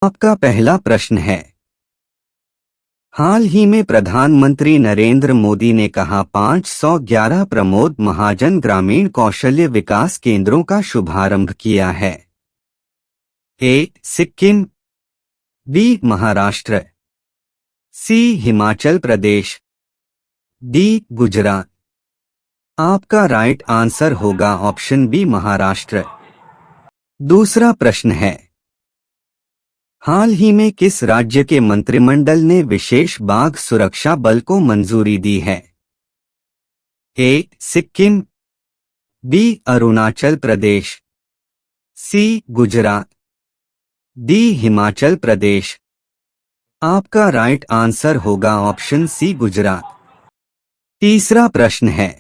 आपका पहला प्रश्न है, हाल ही में प्रधानमंत्री नरेंद्र मोदी ने कहा 511 प्रमोद महाजन ग्रामीण कौशल्य विकास केंद्रों का शुभारंभ किया है। ए. सिक्किम, बी. महाराष्ट्र, सी. हिमाचल प्रदेश, डी. गुजरात। आपका राइट आंसर होगा ऑप्शन बी महाराष्ट्र। दूसरा प्रश्न है, हाल ही में किस राज्य के मंत्रिमंडल ने विशेष बाघ सुरक्षा बल को मंजूरी दी है? ए. सिक्किम, बी. अरुणाचल प्रदेश, सी. गुजरात, डी. हिमाचल प्रदेश। आपका राइट आंसर होगा ऑप्शन सी गुजरात। तीसरा प्रश्न है,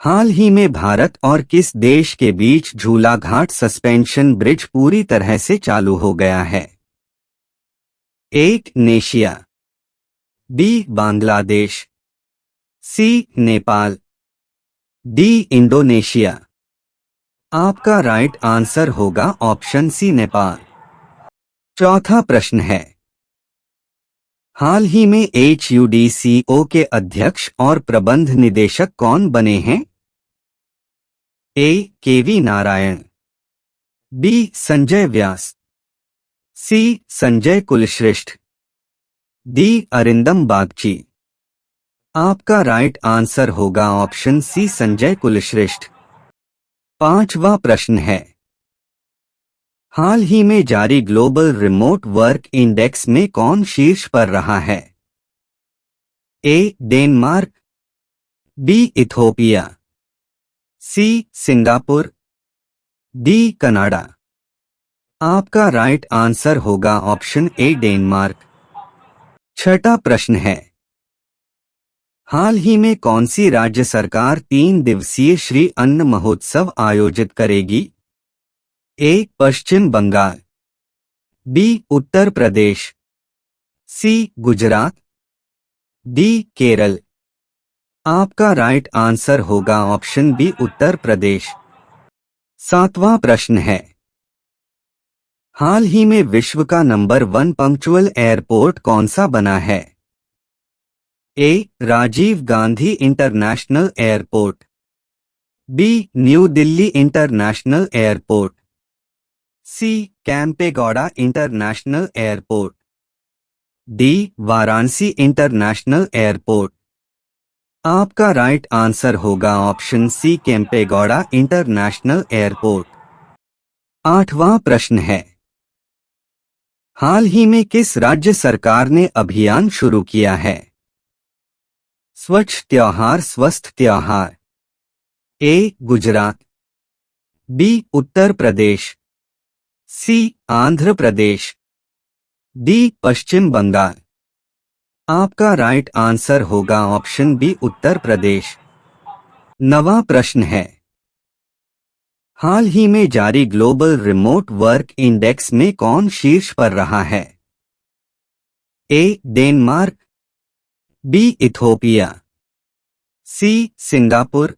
हाल ही में भारत और किस देश के बीच झूला घाट सस्पेंशन ब्रिज पूरी तरह से चालू हो गया है? ए. नेशिया, बी. बांग्लादेश, सी. नेपाल, डी. इंडोनेशिया। आपका राइट आंसर होगा ऑप्शन सी नेपाल। चौथा प्रश्न है, हाल ही में HUDCO के अध्यक्ष और प्रबंध निदेशक कौन बने हैं? A. KV Narayan, B. Sanjay Vyas, C. Sanjay Kulshreshtha, D. Arindam Bagchi. आपका राइट आंसर होगा ऑप्शन सी संजय कुलश्रेष्ठ। पांचवा प्रश्न है, हाल ही में जारी ग्लोबल रिमोट वर्क इंडेक्स में कौन शीर्ष पर रहा है? A. Denmark, B. Ethiopia, C. Singapore, D. Canada. आपका राइट आंसर होगा ऑप्शन ए डेनमार्क। छठा प्रश्न है, हाल ही में कौन सी राज्य सरकार 3 दिवसीय श्री अन्न महोत्सव आयोजित करेगी? ए. पश्चिम बंगाल, बी. उत्तर प्रदेश, सी. गुजरात, डी. केरल। आपका राइट आंसर होगा ऑप्शन बी उत्तर प्रदेश। सातवां प्रश्न है, हाल ही में विश्व का नंबर 1 पंक्चुअल एयरपोर्ट कौन सा बना है? A. Rajiv Gandhi international airport, B. New Delhi international airport, C. Kempegowda international airport, D. Varanasi international airport. आपका राइट आंसर होगा option C Kempegowda international airport. आठवां प्रश्न है, हाल ही में किस राज्य सरकार ने अभियान शुरू किया है? स्वच्छ त्योहार स्वस्थ त्योहार। ए. गुजरात, बी. उत्तर प्रदेश, सी. आंध्र प्रदेश, डी. पश्चिम बंगाल। आपका राइट आंसर होगा ऑप्शन बी उत्तर प्रदेश। नवा प्रश्न है, हाल ही में जारी ग्लोबल रिमोट वर्क इंडेक्स में कौन शीर्ष पर रहा है? A. Denmark, B. Ethiopia, C. Singapore,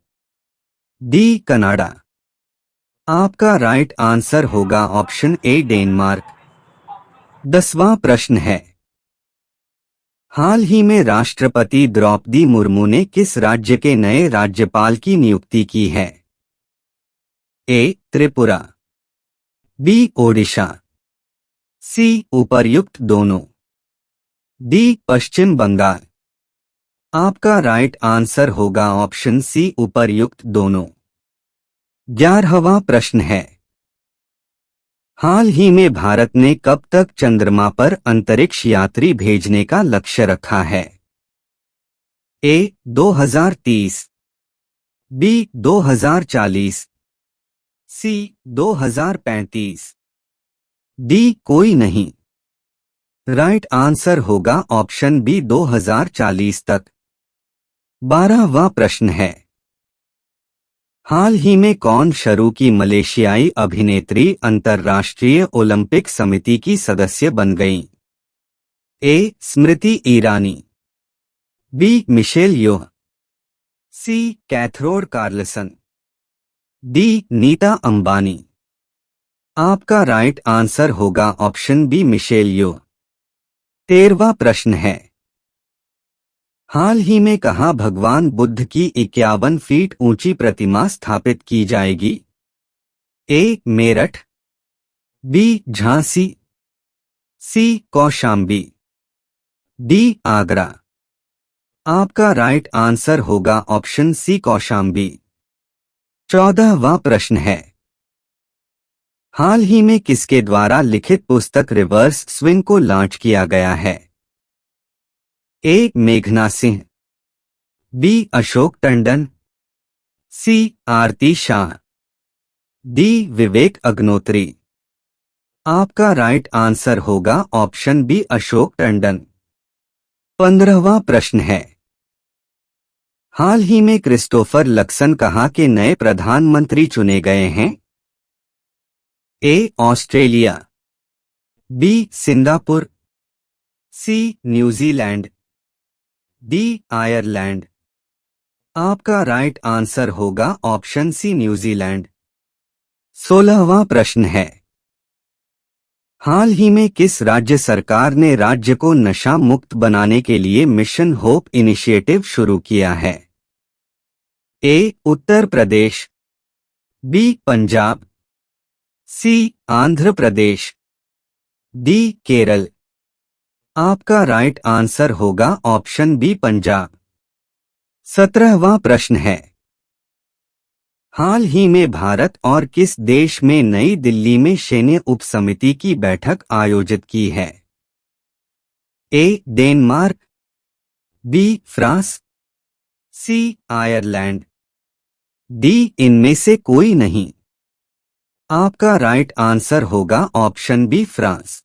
D. Canada. आपका राइट आंसर होगा ऑप्शन ए डेनमार्क। 10वां प्रश्न है, हाल ही में राष्ट्रपति द्रौपदी मुर्मू ने किस राज्य के नए राज्यपाल की नियुक्ति की है? ए. त्रिपुरा, बी. ओडिशा, सी. उपर्युक्त दोनों, डी. पश्चिम बंगाल। आपका राइट आंसर होगा ऑप्शन सी उपर्युक्त दोनों। 11वां प्रश्न है, हाल ही में भारत ने कब तक चंद्रमा पर अंतरिक्ष यात्री भेजने का लक्ष्य रखा है? ए. 2030, बी. 2040, सी. 2035, डी. कोई नहीं। राइट आंसर होगा ऑप्शन बी 2040 तक। 12वां प्रश्न है, हाल ही में कौन शुरू की मलेशियाई अभिनेत्री अंतर्राष्ट्रीय ओलंपिक समिति की सदस्य बन गईं? ए. स्मृति ईरानी, बी. मिशेल योह, सी. कैथरोड कार्लसन, डी. नीता अंबानी। आपका राइट आंसर होगा ऑप्शन बी मिशेल यो। 13वां प्रश्न है, हाल ही में कहाँ भगवान बुद्ध की 51 फीट ऊंची प्रतिमा स्थापित की जाएगी? ए मेरठ, बी झांसी, सी कौशाम्बी, डी आगरा। आपका राइट आंसर होगा ऑप्शन सी कौशाम्बी। 14वां प्रश्न है, हाल ही में किसके द्वारा लिखित पुस्तक रिवर्स स्विंग को लॉन्च किया गया है? ए मेघना सिंह, बी अशोक टंडन, सी आरती शाह, डी विवेक अग्नोत्री। आपका राइट आंसर होगा ऑप्शन बी अशोक टंडन। 15वां प्रश्न है, हाल ही में क्रिस्टोफर लक्सन कहाँ के नए प्रधानमंत्री चुने गए हैं? A Australia, B Singapore, C New Zealand, D Ireland. आपका राइट आंसर होगा ऑप्शन सी न्यूजीलैंड। 16वां प्रश्न है, हाल ही में किस राज्य सरकार ने राज्य को नशा मुक्त बनाने के लिए मिशन होप इनिशिएटिव शुरू किया है? ए उत्तर प्रदेश, बी पंजाब, सी आंध्र प्रदेश, डी केरल। आपका राइट आंसर होगा ऑप्शन बी पंजाब। 17वां प्रश्न है, हाल ही में भारत और किस देश में नई दिल्ली में सैन्य उप समिति की बैठक आयोजित की है? A Denmark, B France, C Ireland, D इनमें से कोई नहीं। आपका राइट आंसर होगा ऑप्शन बी फ्रांस।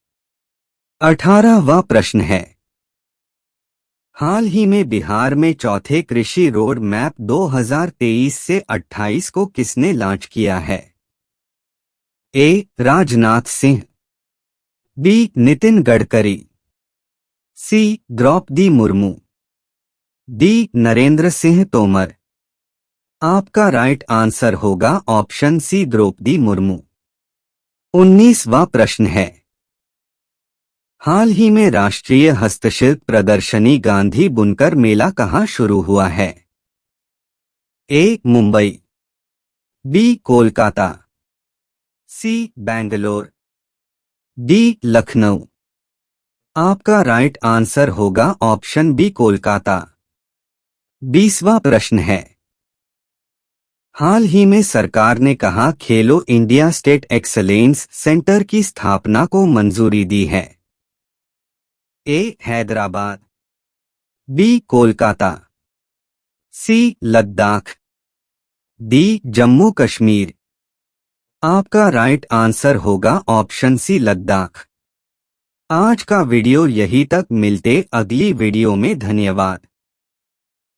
18वां प्रश्न है, हाल ही में बिहार में चौथे कृषि रोड मैप 2023 से 28 को किसने लॉन्च किया है? ए राजनाथ सिंह, बी नितिन गडकरी, सी द्रौपदी मुर्मू, डी नरेंद्र सिंह तोमर। आपका राइट आंसर होगा ऑप्शन सी द्रौपदी मुर्मू। 19वां प्रश्न है, हाल ही में राष्ट्रीय हस्तशिल्प प्रदर्शनी गांधी बुनकर मेला कहाँ शुरू हुआ है? ए मुंबई, बी कोलकाता, सी बेंगलोर, डी लखनऊ। आपका राइट आंसर होगा ऑप्शन बी कोलकाता। 20वां प्रश्न है, हाल ही में सरकार ने कहा खेलो इंडिया स्टेट एक्सलेंस सेंटर की स्थापना को मंजूरी दी है? ए हैदराबाद, बी कोलकाता, सी लद्दाख, डी जम्मू कश्मीर। आपका राइट आंसर होगा ऑप्शन सी लद्दाख। आज का वीडियो यहीं तक, मिलते अगली वीडियो में। धन्यवाद।